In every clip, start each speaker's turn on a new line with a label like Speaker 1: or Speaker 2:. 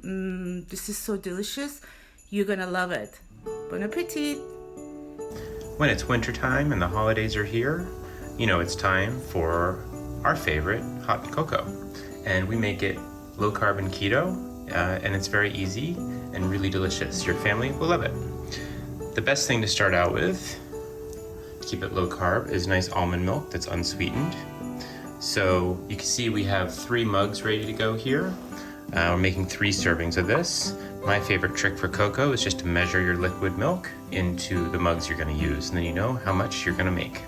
Speaker 1: This is so delicious. You're gonna love it. Bon appetit.
Speaker 2: When it's wintertime and the holidays are here, you know it's time for our favorite, hot cocoa. And we make it low carb and keto, and it's very easy and really delicious. Your family will love it. The best thing to start out with, to keep it low carb, is nice almond milk that's unsweetened. So you can see we have 3 mugs ready to go here. We're making 3 servings of this. My favorite trick for cocoa is just to measure your liquid milk into the mugs you're going to use, and then you know how much you're going to make.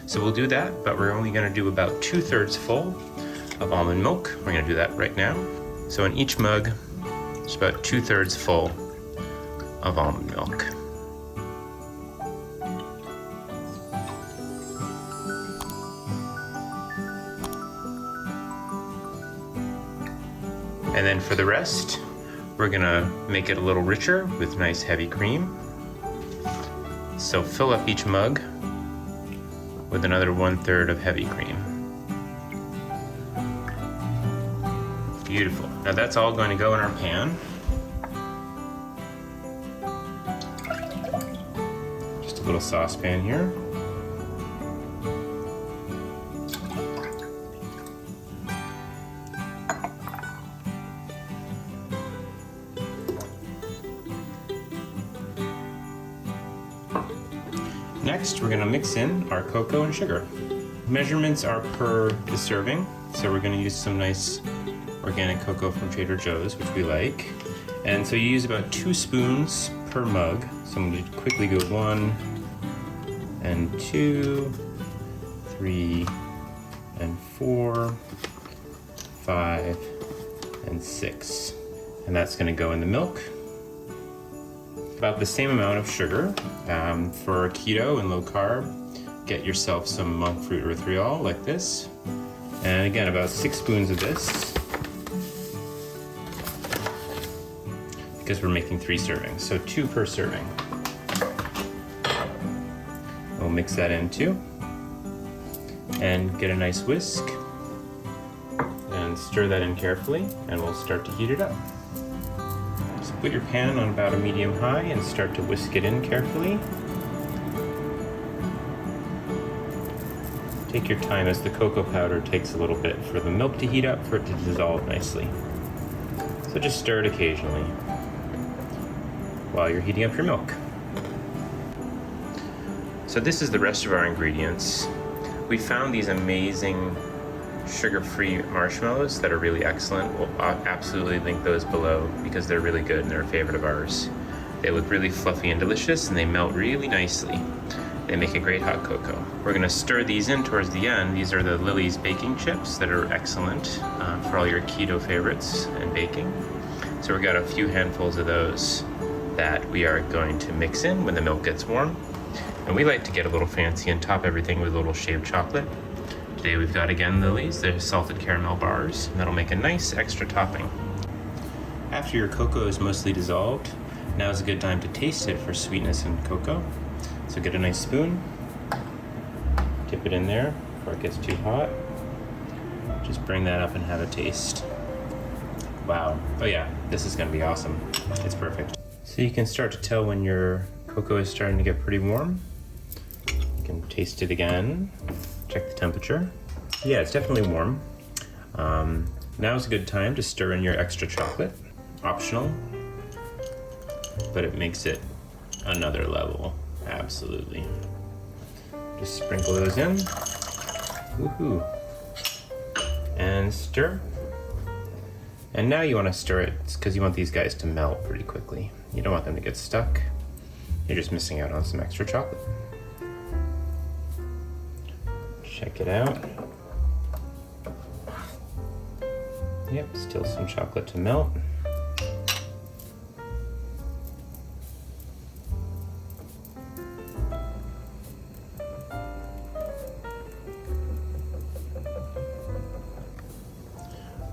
Speaker 2: So we'll do that, but we're only going to do about 2/3 full of almond milk. We're going to do that right now. So in each mug, it's about 2/3 full of almond milk. And then for the rest, we're gonna make it a little richer with nice heavy cream. So fill up each mug with another 1/3 of heavy cream. Beautiful. Now that's all going to go in our pan. Just a little saucepan here. Next, we're gonna mix in our cocoa and sugar. Measurements are per the serving, so we're gonna use some nice organic cocoa from Trader Joe's, which we like. And so you use about 2 spoons per mug. So I'm gonna quickly go 1 and 2, 3 and 4, 5 and 6. And that's gonna go in the milk. About the same amount of sugar. For keto and low carb, get yourself some monk fruit erythritol like this. And again, about 6 spoons of this, because we're making 3 servings, so 2 per serving. We'll mix that in too, and get a nice whisk, and stir that in carefully, and we'll start to heat it up. So put your pan on about a medium high and start to whisk it in carefully. Take your time, as the cocoa powder takes a little bit for the milk to heat up, for it to dissolve nicely. So just stir it occasionally while you're heating up your milk. So this is the rest of our ingredients. We found these amazing sugar-free marshmallows that are really excellent. We'll absolutely link those below because they're really good and they're a favorite of ours. They look really fluffy and delicious, and they melt really nicely. They make a great hot cocoa. We're gonna stir these in towards the end. These are the Lily's baking chips that are excellent for all your keto favorites and baking. So we've got a few handfuls of those that we are going to mix in when the milk gets warm. And we like to get a little fancy and top everything with a little shaved chocolate. Today we've got, again, Lily's, the salted caramel bars, and that'll make a nice extra topping. After your cocoa is mostly dissolved, now is a good time to taste it for sweetness and cocoa. So get a nice spoon, dip it in there before it gets too hot. Just bring that up and have a taste. Wow. Oh yeah, this is gonna be awesome. It's perfect. So you can start to tell when your cocoa is starting to get pretty warm. You can taste it again, check the temperature. Yeah, it's definitely warm. Now is a good time to stir in your extra chocolate. Optional, but it makes it another level. Absolutely. Just sprinkle those in. Woohoo. And stir. And now you want to stir it because you want these guys to melt pretty quickly. You don't want them to get stuck. You're just missing out on some extra chocolate. Check it out. Yep, still some chocolate to melt.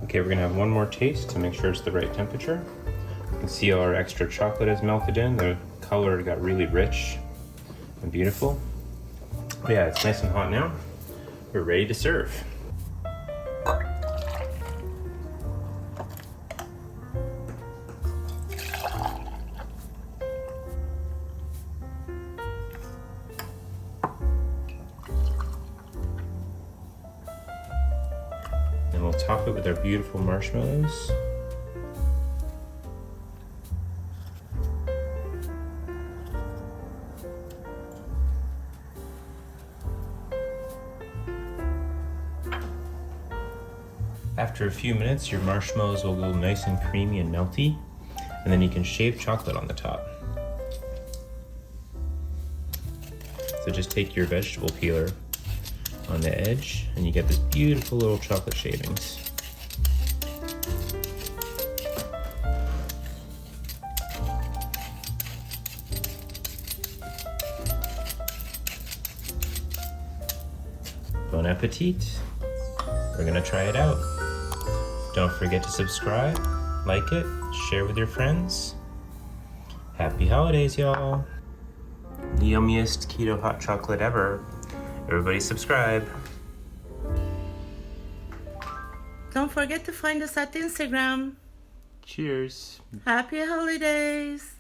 Speaker 2: Okay, we're gonna have one more taste to make sure it's the right temperature. You can see our extra chocolate has melted in. The color got really rich and beautiful. But yeah, it's nice and hot now. We're ready to serve. top it with our beautiful marshmallows. After a few minutes, your marshmallows will go nice and creamy and melty, and then you can shave chocolate on the top. So just take your vegetable peeler on the edge, and you get this beautiful little chocolate shavings. Bon appetit! We're gonna try it out. Don't forget to subscribe, like it, share with your friends. Happy holidays, y'all. The yummiest keto hot chocolate ever. Everybody subscribe.
Speaker 1: Don't forget to find us at Instagram.
Speaker 2: Cheers.
Speaker 1: Happy holidays.